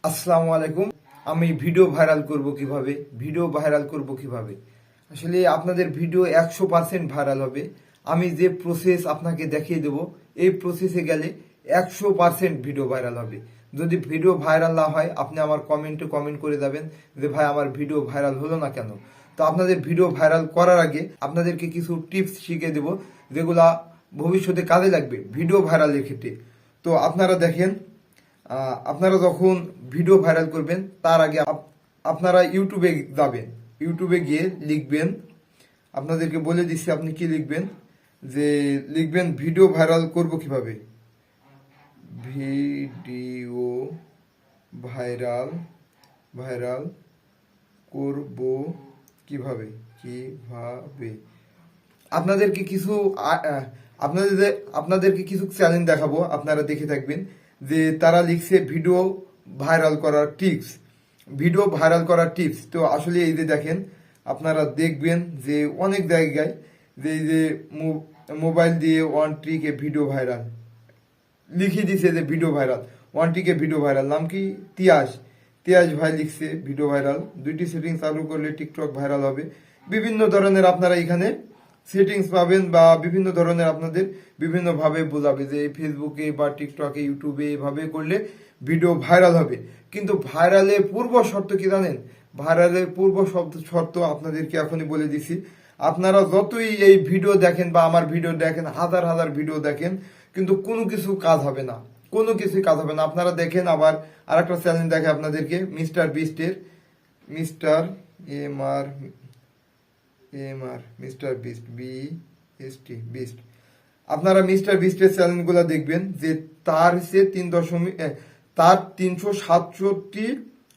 আসসালামু আলাইকুম। আমি ভিডিও ভাইরাল করব কিভাবে আসলে আপনাদের ভিডিও 100% ভাইরাল হবে। আমি যে প্রসেস আপনাকে দেখিয়ে দেব, এই প্রসেসে গেলে 100% ভিডিও ভাইরাল হবে। যদি ভিডিও ভাইরাল না হয়, আপনি আমার কমেন্টে কমেন্ট করে যাবেন যে ভাই আমার ভিডিও ভাইরাল হলো না কেন। তো আপনাদের ভিডিও ভাইরাল করার আগে আপনাদেরকে কিছু টিপস শিখিয়ে দেব, যেগুলা ভবিষ্যতে কাজে লাগবে ভিডিও ভাইরালের ক্ষেত্রে। তো আপনারা দেখেন, আপনারা যখন ভিডিও ভাইরাল করবেন তার আগে আপনারা ইউটিউবে যাবেন। ইউটিউবে গিয়ে লিখবেন, আপনাদেরকে বলে দিচ্ছি আপনি কি লিখবেন, যে লিখবেন ভিডিও ভাইরাল করব কিভাবে। ভিডিও ভাইরাল ভাইরাল করব কিভাবে কিভাবে আপনাদেরকে কিছু আপনাদেরকে কিছু চ্যালেঞ্জ দেখাবো, আপনারা দেখে থাকবেন। যে তারা লিখছে ভিডিও ভাইরাল করার টিপস। তো আসলে এই যে দেখেন, আপনারা দেখবেন যে অনেক জায়গায় যে এই যে মোবাইল দিয়ে ওয়ান ট্রিকে ভিডিও ভাইরাল লিখে দিছে, যে ভিডিও ভাইরাল ওয়ান ট্রিকে ভিডিও ভাইরাল। নাম কি? তিয়াস ভাই লিখছে ভিডিও ভাইরাল। 2টি সেটিংস চালু করলে টিকটক ভাইরাল হবে। বিভিন্ন ধরনের আপনারা এখানে সেটিংস পাবেন, বা বিভিন্ন ধরনের আপনাদের বিভিন্নভাবে বোঝাবে যে ফেসবুকে বা টিকটকে ইউটিউবে এভাবে করলে ভিডিও ভাইরাল হবে। কিন্তু ভাইরালের পূর্ব শর্ত কি জানেন? ভাইরালের পূর্ব শর্ত আপনাদেরকে এখনই বলে দিছি। আপনারা যতই এই ভিডিও দেখেন বা আমার ভিডিও দেখেন, হাজার হাজার ভিডিও দেখেন, কিন্তু কোনো কিছু কাজ হবে না, কোনো কিছুই কাজ হবে না। আপনারা দেখেন, আবার আরেকটা চ্যালেঞ্জ দেখে আপনাদেরকে, মিস্টার বিস্ট। আপনারা মিস্টার বিস্টের চ্যানেলগুলো দেখবেন, যে তার হচ্ছে 367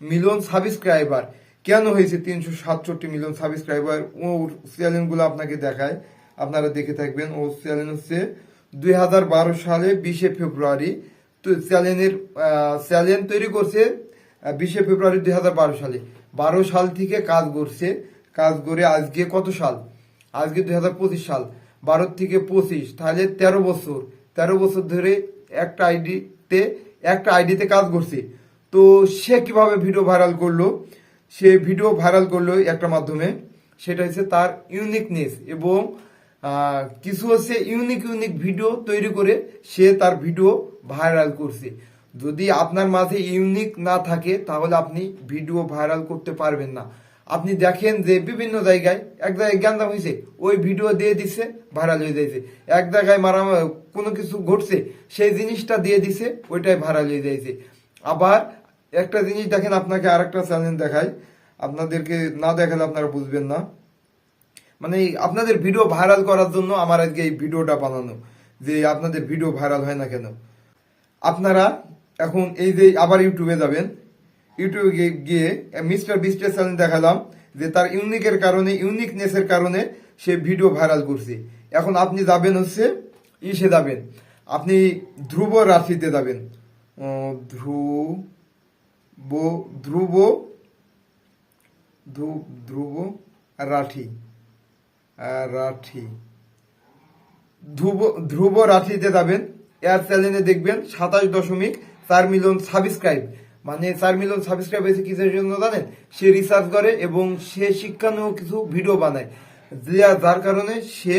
মিলিয়ন সাবস্ক্রাইবার। কেন হয়েছে 367 মিলিয়ন সাবস্ক্রাইবার? ও চ্যানেলগুলো আপনাকে দেখায়, আপনারা দেখে থাকবেন। ও চ্যানেল হচ্ছে 2012 সালে 20 ফেব্রুয়ারি। তো চ্যানেল তৈরি করছে 20 ফেব্রুয়ারি 2012 সালে। 12 সাল থেকে কাজ করছে, কাজ করে আজকে কত সাল? আজকে 2025 সাল। 12 থেকে 25, তাহলে 13 বছর ধরে একটা আইডিতে কাজ করছে। তো সে কিভাবে ভিডিও ভাইরাল করলো? সে ভিডিও ভাইরাল করলো একটা মাধ্যমে, সেটা হচ্ছে তার ইউনিকনেস, এবং কিছু হচ্ছে ইউনিক ভিডিও তৈরি করে সে তার ভিডিও ভাইরাল করছে। যদি আপনার মাঝে ইউনিক না থাকে, তাহলে আপনি ভিডিও ভাইরাল করতে পারবেন না। আপনি দেখেন যে বিভিন্ন জায়গায়, এক জায়গায় গ্যান্দাম হয়েছে, ওই ভিডিও দিয়ে দিচ্ছে, ভাইরাল হয়ে যাইছে। এক জায়গায় কোনো কিছু ঘটছে, সেই জিনিসটা দিয়ে দিছে, ওইটাই ভাইরাল হয়ে যাইছে। আবার একটা জিনিস দেখেন, আপনাকে আরেকটা চ্যালেঞ্জ দেখায়, আপনাদেরকে না দেখালে আপনারা বুঝবেন না। মানে আপনাদের ভিডিও ভাইরাল করার জন্য আমার আজকে এই ভিডিওটা বানানো, যে আপনাদের ভিডিও ভাইরাল হয় না কেন। আপনারা এখন এই যে আবার ইউটিউবে যাবেন, ইউটিউবে গিয়ে মিস্টার বিস্টের চ্যানেল দেখালাম, যে তার ইউনিকনেসের কারণে সে ভিডিও ভাইরাল করছে। এখন আপনি যাবেন হচ্ছে যাবেন, আপনি ধ্রুব রাশিতে যাবেন। ধ্রুব ধ্রুব রাঠি রাঠি ধ্রুব রাঠিতে যাবেন। এর চ্যানেলে দেখবেন 27.4 মিলিয়ন সাবস্ক্রাইব। মানে 4 মিলিয়ন সাবস্ক্রাইব হয়েছে কিসের জন্য জানেন? সে রিসার্চ করে এবং সে শিক্ষানুগ কিছু ভিডিও বানায়, যার কারণে সে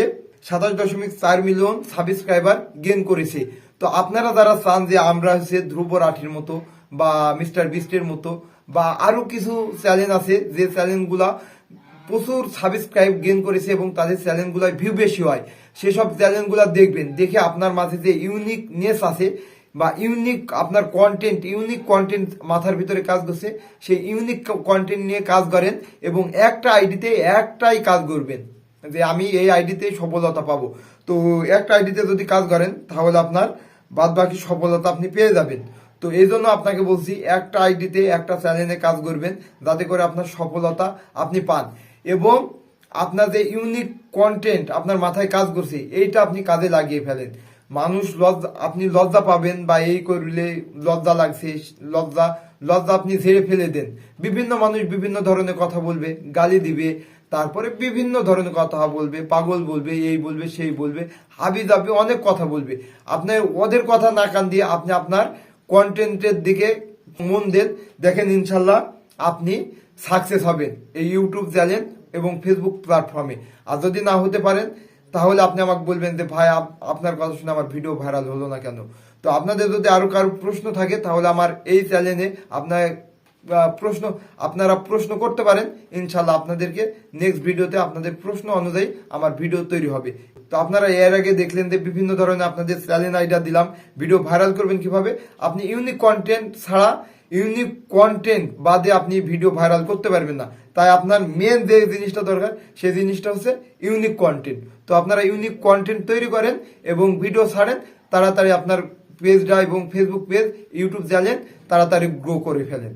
27.4 মিলিয়ন সাবস্ক্রাইবার গেইন করেছে। তো আপনারা যারা চান যে আমরা হচ্ছে ধ্রুব রাঠির মতো বা মিস্টার বিস্টের মতো, বা আরো কিছু চ্যানেল আছে যে চ্যানেলগুলা প্রচুর সাবস্ক্রাইব গেইন করেছে এবং তাদের চ্যানেলগুলোয় ভিউ বেশি হয়, সেসব চ্যানেলগুলো দেখবেন। দেখে আপনার মাঝে যে ইউনিকনেস আছে বা আপনার ইউনিক কন্টেন্ট মাথার ভিতরে কাজ করছে, সেই ইউনিক কন্টেন্ট নিয়ে কাজ করেন এবং একটা আইডিতে একটাই কাজ করবেন, যে আমি এই আইডিতে সফলতা পাবো। তো একটা আইডিতে যদি কাজ করেন, তাহলে আপনার বাদ বাকি সফলতা আপনি পেয়ে যাবেন। তো এই জন্য আপনাকে বলছি, একটা আইডিতে একটা চ্যানেলে কাজ করবেন, যাতে করে আপনার সফলতা আপনি পান, এবং আপনার যে ইউনিক কন্টেন্ট আপনার মাথায় কাজ করছে, এইটা আপনি কাজে লাগিয়ে ফেলেন। আপনি লজ্জা পাবেন, বা এই করলে লজ্জা লাগছে, লজ্জা আপনি ঝেড়ে ফেলে দেন। বিভিন্ন মানুষ বিভিন্ন ধরনের কথা বলবে, গালি দিবে, তারপরে বিভিন্ন ধরনের কথা বলবে, পাগল বলবে, এই বলবে, সেই বলবে, হাবি যাবে, অনেক কথা বলবে। আপনার ওদের কথা না কান দিয়ে আপনি আপনার কন্টেন্টের দিকে মন দেন, দেখেন ইনশাল্লাহ আপনি সাকসেস হবেন এই ইউটিউব চ্যানেল এবং ফেসবুক প্ল্যাটফর্মে। আর যদি না হতে পারেন তাহলে আপনি আমাকে বলবেন যে ভাই আপনার কথা শুনে আমার ভিডিও ভাইরাল হলো না কেন। তো আপনাদের যদি আরো কারো প্রশ্ন থাকে তাহলে আমার এই চ্যানেলে আপনারা প্রশ্ন করতে পারেন, ইনশাল্লাহ আপনাদেরকে নেক্সট ভিডিওতে আপনাদের প্রশ্ন অনুযায়ী আমার ভিডিও তৈরি হবে। তো আপনারা এর আগে দেখলেন যে বিভিন্ন ধরনের আপনাদের চ্যানেল আইডিয়া দিলাম, ভিডিও ভাইরাল করবেন কিভাবে। আপনি ইউনিক কন্টেন্ট ছাড়া, ইউনিক কন্টেন্ট বাদে আপনি ভিডিও ভাইরাল করতে পারবেন না। তাই আপনার মেন যে জিনিসটা দরকার সেই জিনিসটা হচ্ছে ইউনিক কন্টেন্ট। তো আপনারা ইউনিক কন্টেন্ট তৈরি করেন এবং ভিডিও ছাড়েন, তাড়াতাড়ি আপনার পেজটা এবং ফেসবুক পেজ, ইউটিউব চ্যানেল তাড়াতাড়ি গ্রো করে ফেলেন।